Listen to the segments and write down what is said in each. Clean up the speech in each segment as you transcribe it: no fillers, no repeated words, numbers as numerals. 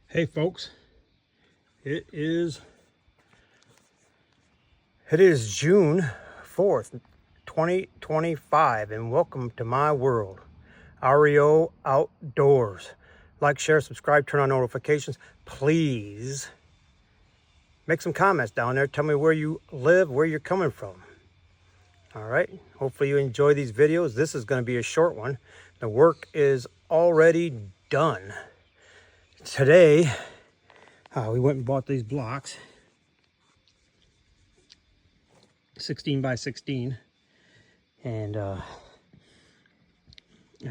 Hey folks, it is June 4th, 2025, and welcome to my world, REO Outdoors. Like, share, subscribe, turn on notifications. Please make some comments down there. Tell me where you live, where you're coming from. All right, hopefully you enjoy these videos. This is going to be a short one. The work is already done. Today, we went and bought these blocks, 16 by 16, and as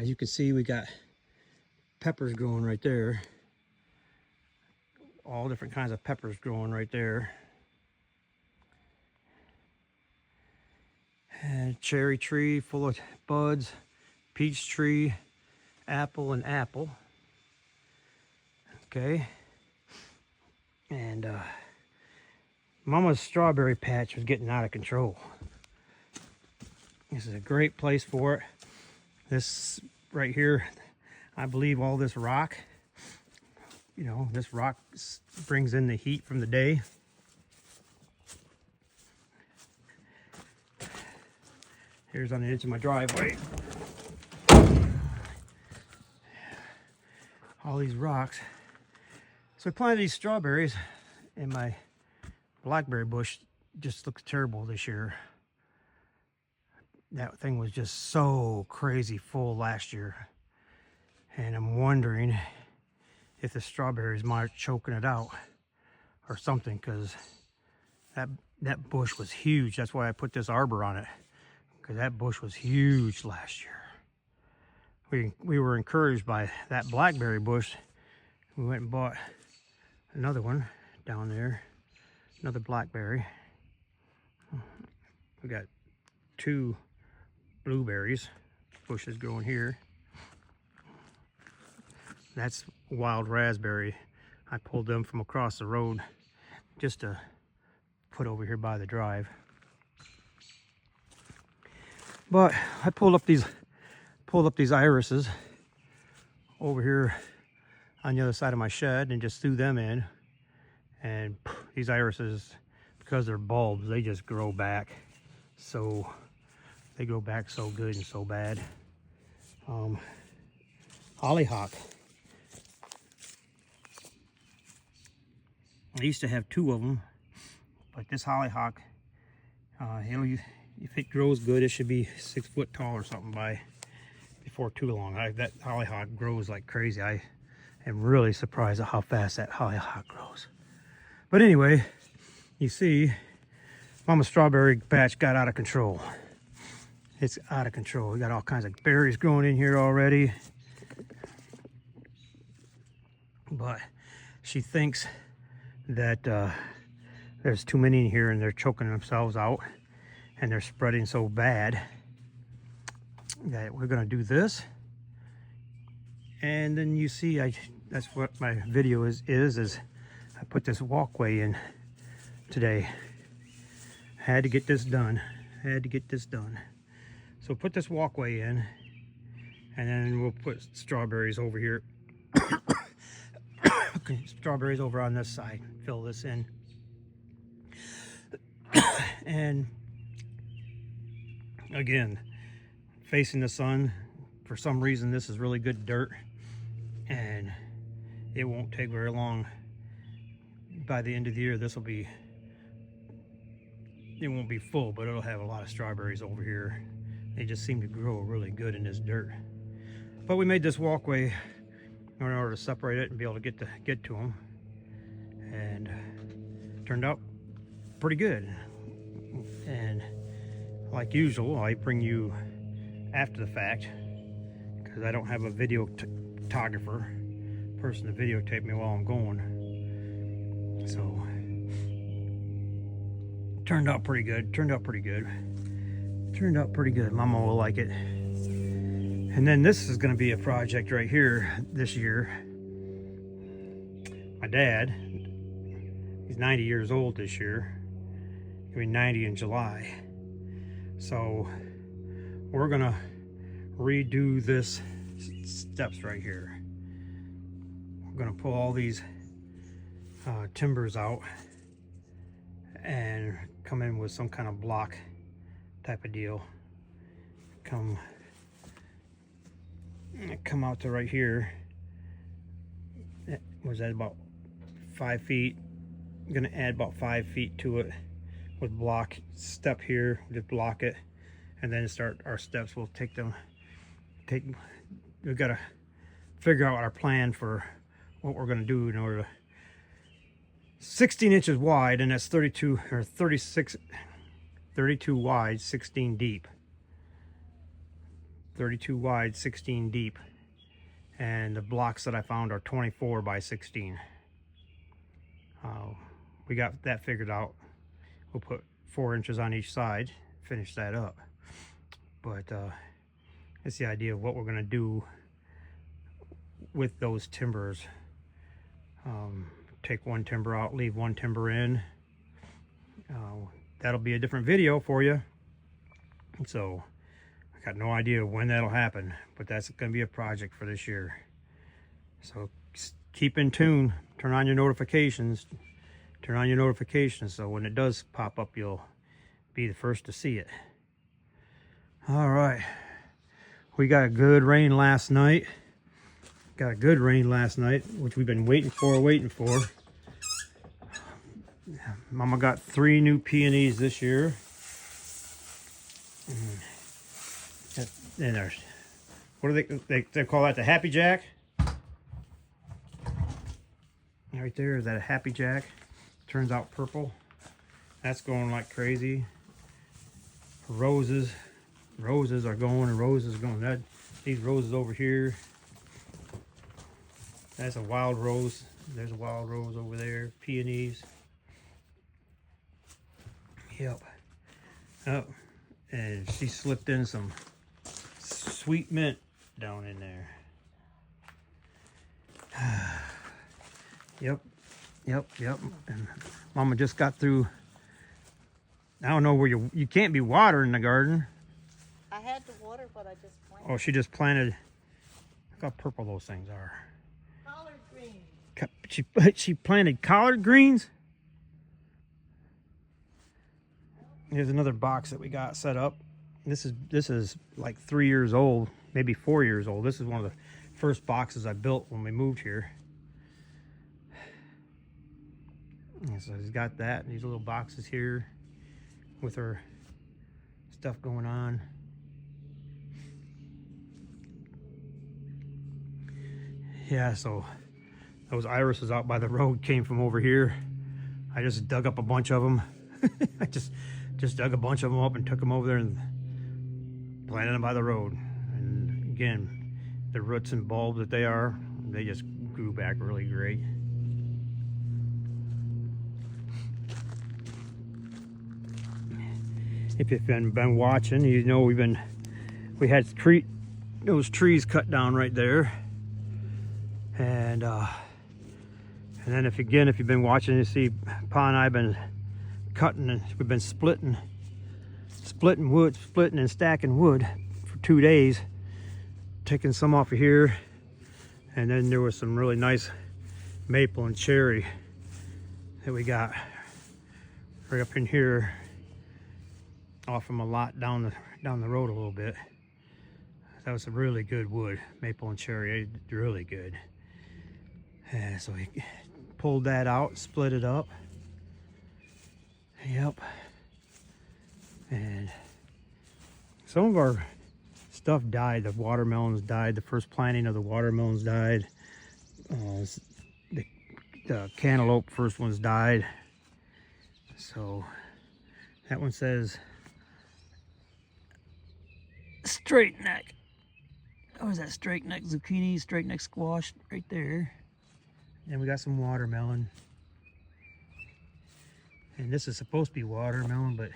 you can see, we got peppers growing right there, all different kinds of peppers growing right there, and cherry tree full of buds, peach tree, apple and apple. Okay, and Mama's strawberry patch was getting out of control. This is a great place for it. This right here, I believe all this rock, this rock brings in the heat from the day. Here's on the edge of my driveway. All these rocks. So I planted these strawberries, and my blackberry bush just looks terrible this year. That thing was just so crazy full last year, and I'm wondering if the strawberries might be choking it out or something, because that bush was huge. That's why I put this arbor on it, because that bush was huge last year. We were encouraged by that blackberry bush. We went and bought another one down there, another blackberry. We got two blueberries bushes growing here. That's wild raspberry. I pulled them from across the road just to put over here by the drive. But I pulled up these irises over here on the other side of my shed and just threw them in. And these irises, because they're bulbs, they just grow back. So they grow back so good and so bad. Hollyhock. I used to have two of them, but this hollyhock, if it grows good, it should be 6 foot tall or something before too long. That hollyhock grows like crazy. I am really surprised at how fast that hollyhock grows. But anyway, you see, Mama's strawberry patch got out of control. It's out of control. We got all kinds of berries growing in here already. But she thinks that there's too many in here and they're choking themselves out and they're spreading so bad that we're gonna do this. And then you see, that's what my video is I put this walkway in today. Had to get this done. So put this walkway in, and then we'll put strawberries over here. Strawberries over on this side. Fill this in. And again, facing the sun. For some reason, this is really good dirt, and it won't take very long. By the end of the year, it won't be full, but it'll have a lot of strawberries over here. They just seem to grow really good in this dirt. But we made this walkway in order to separate it and be able to get to them, and turned out pretty good. And like usual, I bring you after the fact, because I don't have a videographer person to videotape me while I'm going. So turned out pretty good. Mama will like it. And then this is going to be a project right here this year. My dad, he's 90 years old this year. He'll be 90 in July. So we're going to redo this steps right here. We're going to pull all these timbers out and come in with some kind of block type of deal. Come out to right here. Was that about 5 feet? I'm gonna add about 5 feet to it with block step here, just block it, and then start our steps. We'll we've got to figure out our plan for what we're gonna do in order to 16 inches wide, and that's 32 or 36, 32 wide, 16 deep. 32 wide, 16 deep. And the blocks that I found are 24 by 16. We got that figured out. We'll put 4 inches on each side, finish that up. But it's the idea of what we're gonna do with those timbers. Take one timber out, leave one timber in. That'll be a different video for you. So I got no idea when that'll happen, but that's going to be a project for this year. So keep in tune, turn on your notifications, so when it does pop up, you'll be the first to see it. All right, we got a good rain last night. Which we've been waiting for. Mama got 3 new peonies this year. And there's, what do they call that, the Happy Jack? Right there, is that a Happy Jack? Turns out purple. That's going like crazy. Roses are going, and roses are going. These roses over here. That's a wild rose. There's a wild rose over there. Peonies. Yep. Oh, and she slipped in some sweet mint down in there. Yep. And Mama just got through. I don't know where you can't be watering the garden. I had to water, but I just planted. Oh, she just planted. Look how purple those things are. Collard greens. She planted collard greens. Here's another box that we got set up. This is like 3 years old, maybe 4 years old. This is one of the first boxes I built when we moved here. And so he's got that, and these little boxes here with her stuff going on. Yeah, so those irises out by the road came from over here. I just dug up a bunch of them. I just dug a bunch of them up and took them over there and planted them by the road. And again, the roots and bulbs that they just grew back really great. If you've been watching, you know we had those trees cut down right there. And then if you've been watching, you see Pa and I have been cutting, and we've been splitting and stacking wood for 2 days, taking some off of here, and then there was some really nice maple and cherry that we got right up in here off from a lot down the road a little bit. That was a really good wood, maple and cherry, really good. And so we pulled that out, split it up. Yep. And some of our stuff died. The watermelons died. The first planting of the watermelons died. The cantaloupe first ones died. So that one says straight neck. Oh, is that straight neck zucchini, straight neck squash right there. And we got some watermelon. And this is supposed to be watermelon, but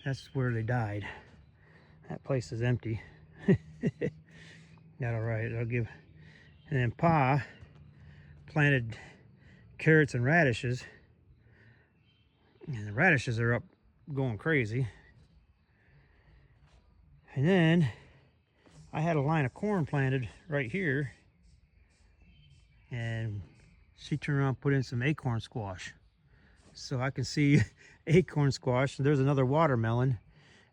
that's where they died. That place is empty. Not all right. I'll give. And then Pa planted carrots and radishes. And the radishes are up going crazy. And then I had a line of corn planted right here. And she turned around and put in some acorn squash. So I can see acorn squash. There's another watermelon,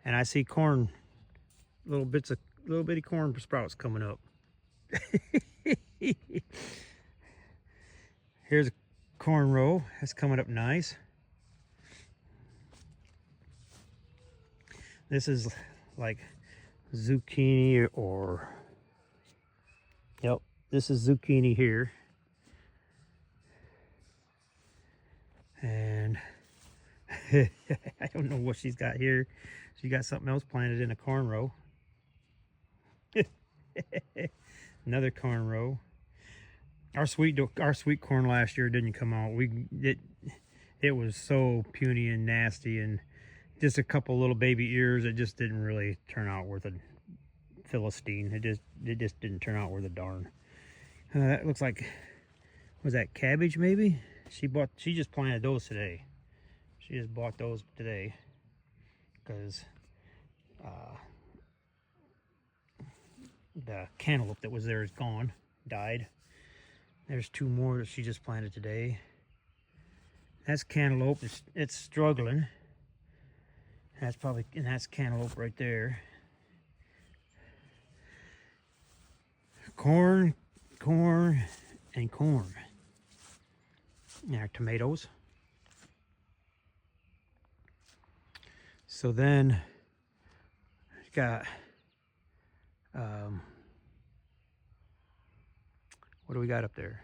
and I see corn, little bitty corn sprouts coming up. Here's a corn row. That's coming up nice. This is like zucchini or, yep, this is zucchini here. And I don't know what she's got here. She got something else planted in a corn row. Another corn row. Our sweet corn last year didn't come out. It was so puny and nasty, and just a couple little baby ears. It just didn't really turn out worth a Philistine. It just didn't turn out worth a darn. That looks like, was that cabbage maybe? She just planted those today. She just bought those today because the cantaloupe that was there is gone, died. There's two more that she just planted today. That's cantaloupe. It's struggling. That's cantaloupe right there. Corn, and corn. And our tomatoes. So then we got what do we got up there?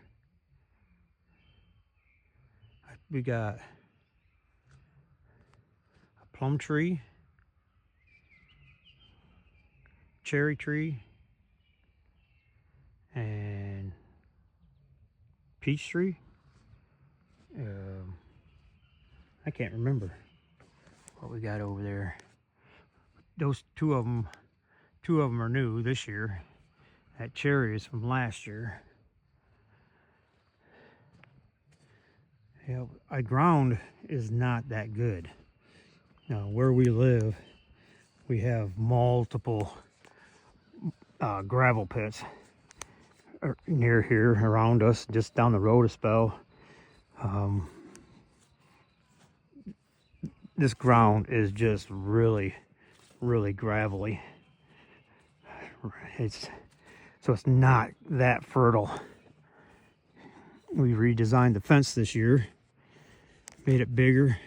We got a plum tree, cherry tree, and peach tree. I can't remember what we got over there. Those two of them are new this year. That cherry is from last year. Yeah, our ground is not that good. Now, where we live, we have multiple gravel pits near here around us, just down the road a spell. This ground is just really gravelly. So it's not that fertile. We redesigned the fence this year, made it bigger.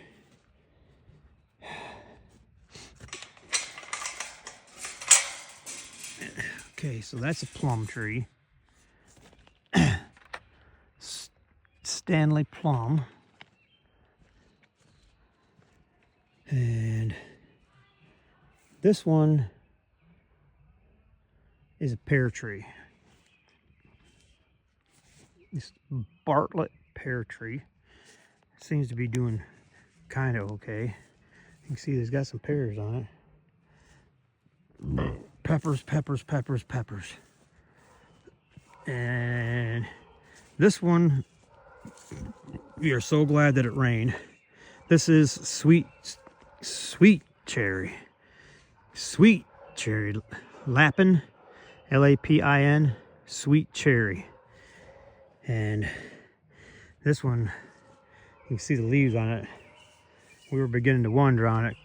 Okay, so that's a plum tree. Stanley plum. And this one is a pear tree. This Bartlett pear tree seems to be doing kind of okay. You can see there's got some pears on it. Peppers. And this one, we are so glad that it rained. This is sweet cherry. Sweet cherry. Lapin, L-A-P-I-N, sweet cherry. And this one, you can see the leaves on it. We were beginning to wonder on it.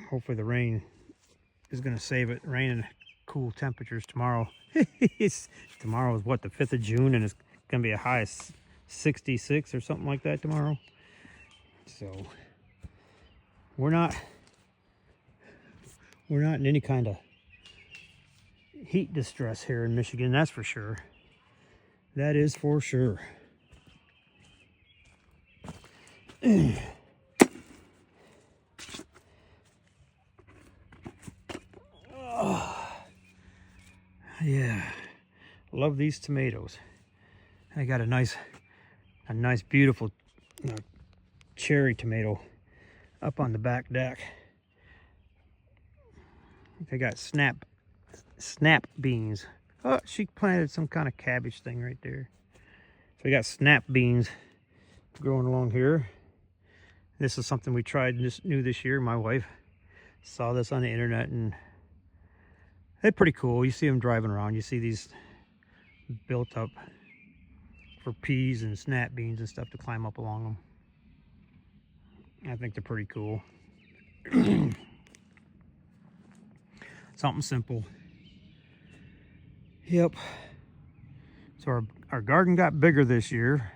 Hopefully the rain is going to save it. Rain and cool temperatures tomorrow. Tomorrow is what, the 5th of June, and it's going to be a high of 66 or something like that tomorrow. So we're not in any kind of heat distress here in Michigan, that's for sure. That is for sure. Yeah, love these tomatoes. I got a nice beautiful cherry tomato up on the back deck. They got snap beans. Oh, she planted some kind of cabbage thing right there. So we got snap beans growing along here. This is something we tried new this year. My wife saw this on the internet and They're pretty cool. You see them driving around. You see these built up for peas and snap beans and stuff to climb up along them. I think they're pretty cool. Something simple. Yep. So our garden got bigger this year.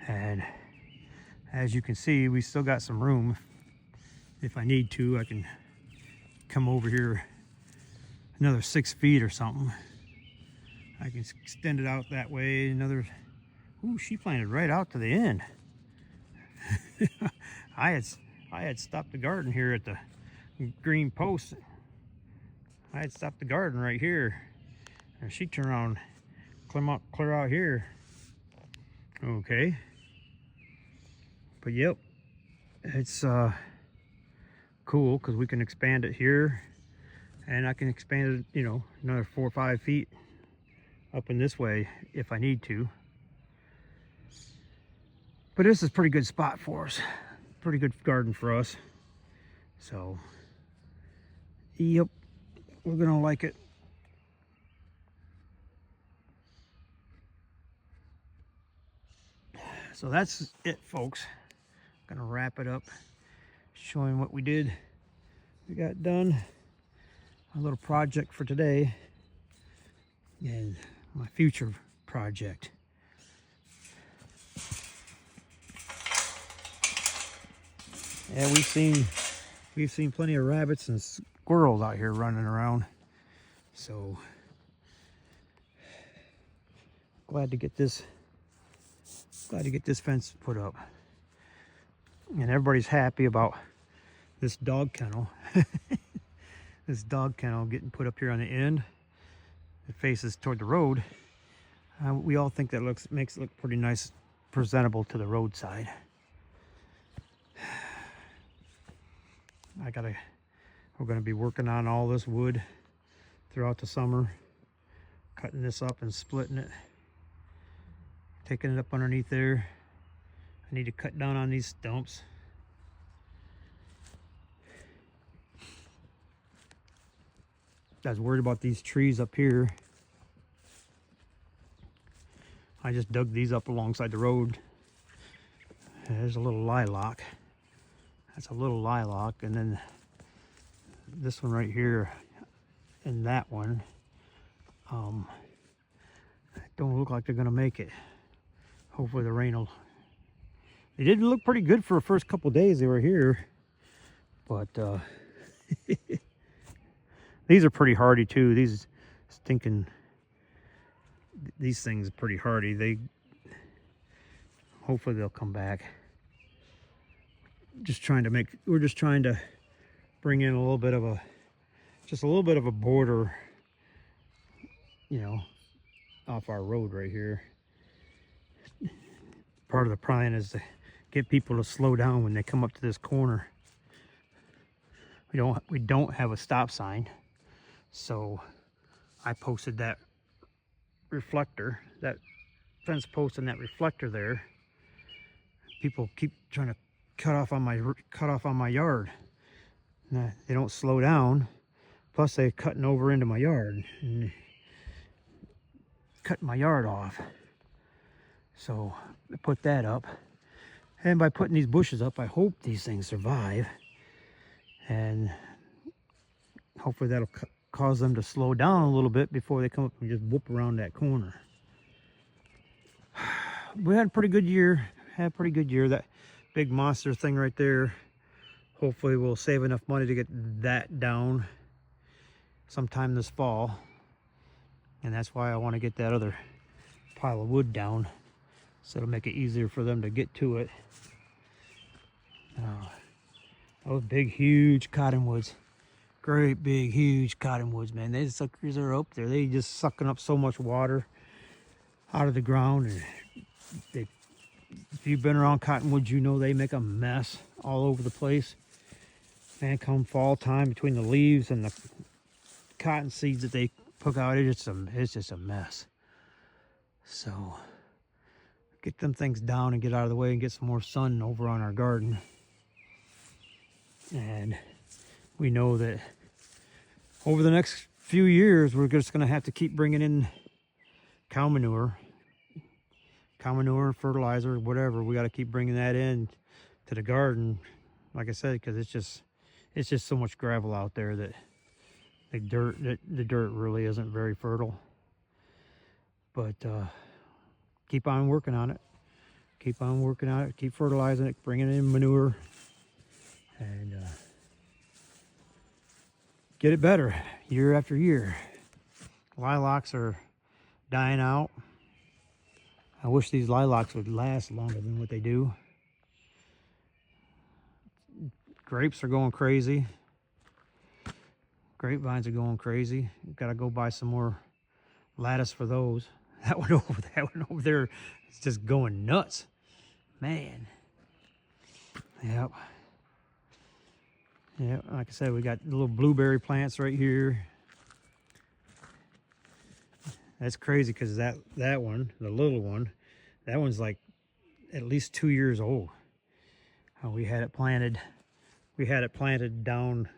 And as you can see, we still got some room. If I need to, I can come over here another 6 feet or something. I can extend it out that way. Another, ooh, she planted right out to the end. I had stopped the garden here at the green post. I had stopped the garden right here, and she turned around, clear out here. Okay, but yep, it's cool because we can expand it here, and I can expand it, you know, another 4 or 5 feet up in this way if I need to. But this is a pretty good spot for us. Pretty good garden for us. So, yep, we're gonna like it. So that's it, folks. Gonna wrap it up, showing what we got done. A little project for today, and my future project. Yeah, we've seen plenty of rabbits and squirrels out here running around. So glad to get this fence put up. And everybody's happy about this dog kennel. This dog kennel getting put up here on the end. It faces toward the road. We all think that makes it look pretty nice, presentable to the roadside. We're gonna be working on all this wood throughout the summer, cutting this up and splitting it, taking it up underneath there. I need to cut down on these stumps. I was worried about these trees up here. I just dug these up alongside the road. There's a little lilac. That's a little lilac, and then this one right here and that one don't look like they're gonna make it. Hopefully the rain will. They did look pretty good for the first couple days they were here, but these are pretty hardy too. These things are pretty hardy. Hopefully they'll come back. We're just trying to bring in a little bit of a border, you know, off our road right here. Part of the plan is to get people to slow down when they come up to this corner. We don't have a stop sign, so I posted that reflector, that fence post and that reflector there. People keep trying to cut off on my yard. They don't slow down. Plus they're cutting over into my yard and cutting my yard off. So I put that up. And by putting these bushes up, I hope these things survive. And hopefully that'll cause them to slow down a little bit before they come up and just whoop around that corner. We had a pretty good year. That big monster thing right there. Hopefully we'll save enough money to get that down sometime this fall. And that's why I want to get that other pile of wood down, so it'll make it easier for them to get to it. Those big, huge cottonwoods. Great big, huge cottonwoods, man. These suckers are up there. They just sucking up so much water out of the ground. And if you've been around cottonwoods, you know they make a mess all over the place. Man, come fall time, between the leaves and the cotton seeds that they poke out, it's just a mess. So get them things down and get out of the way and get some more sun over on our garden. And we know that over the next few years, we're just going to have to keep bringing in cow manure, fertilizer, whatever. We got to keep bringing that in to the garden, like I said, because it's just so much gravel out there that the dirt really isn't very fertile. But keep on working on it. Keep on working on it. Keep fertilizing it, bringing in manure, and get it better year after year. Lilacs are dying out. I wish these lilacs would last longer than what they do. Grapes are going crazy. Grapevines are going crazy. Gotta go buy some more lattice for those. That one over there is just going nuts. Man. Yep. Yep, like I said, we got little blueberry plants right here. That's crazy because that one, the little one, that one's like at least 2 years old. We had it planted down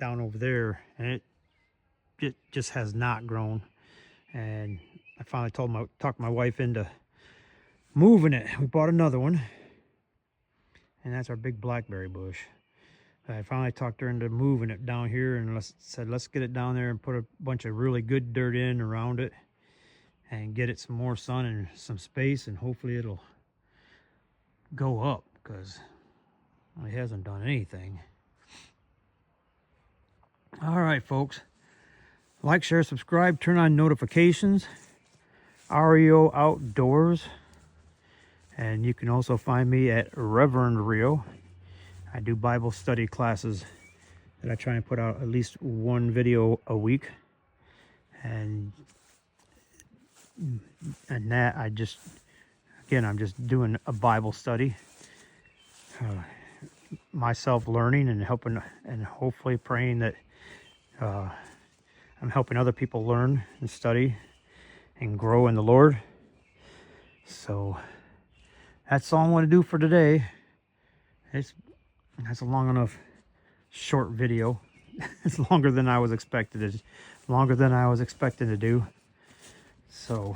over there, and it just has not grown. And I finally talked my wife into moving it. We bought another one, and that's our big blackberry bush. I finally talked her into moving it down here, and said let's get it down there and put a bunch of really good dirt in around it and get it some more sun and some space, and hopefully it'll go up, because it hasn't done anything. All right, folks. Like, share, subscribe, turn on notifications. REO-Outdoors. And you can also find me at Reverend Rio. I do Bible study classes that I try and put out at least one video a week. And that I'm just doing a Bible study. Myself learning and helping, and hopefully praying that I'm helping other people learn and study and grow in the Lord. So that's all I want to do for today. That's a long enough short video. It's longer than I was expected. It's longer than I was expecting to do. So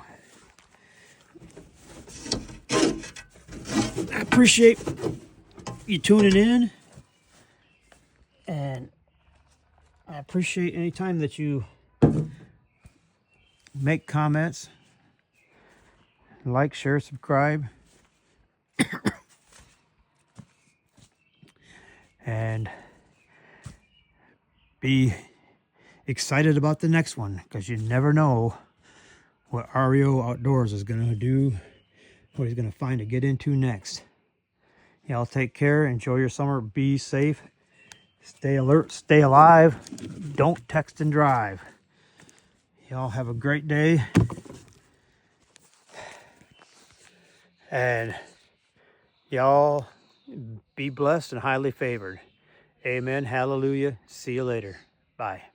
I appreciate you tuning in, and I appreciate any time that you make comments, like, share, subscribe, and be excited about the next one, because you never know what REO-Outdoors is going to do, what he's going to find to get into next. Y'all take care. Enjoy your summer. Be safe. Stay alert. Stay alive. Don't text and drive. Y'all have a great day. And y'all be blessed and highly favored. Amen. Hallelujah. See you later. Bye.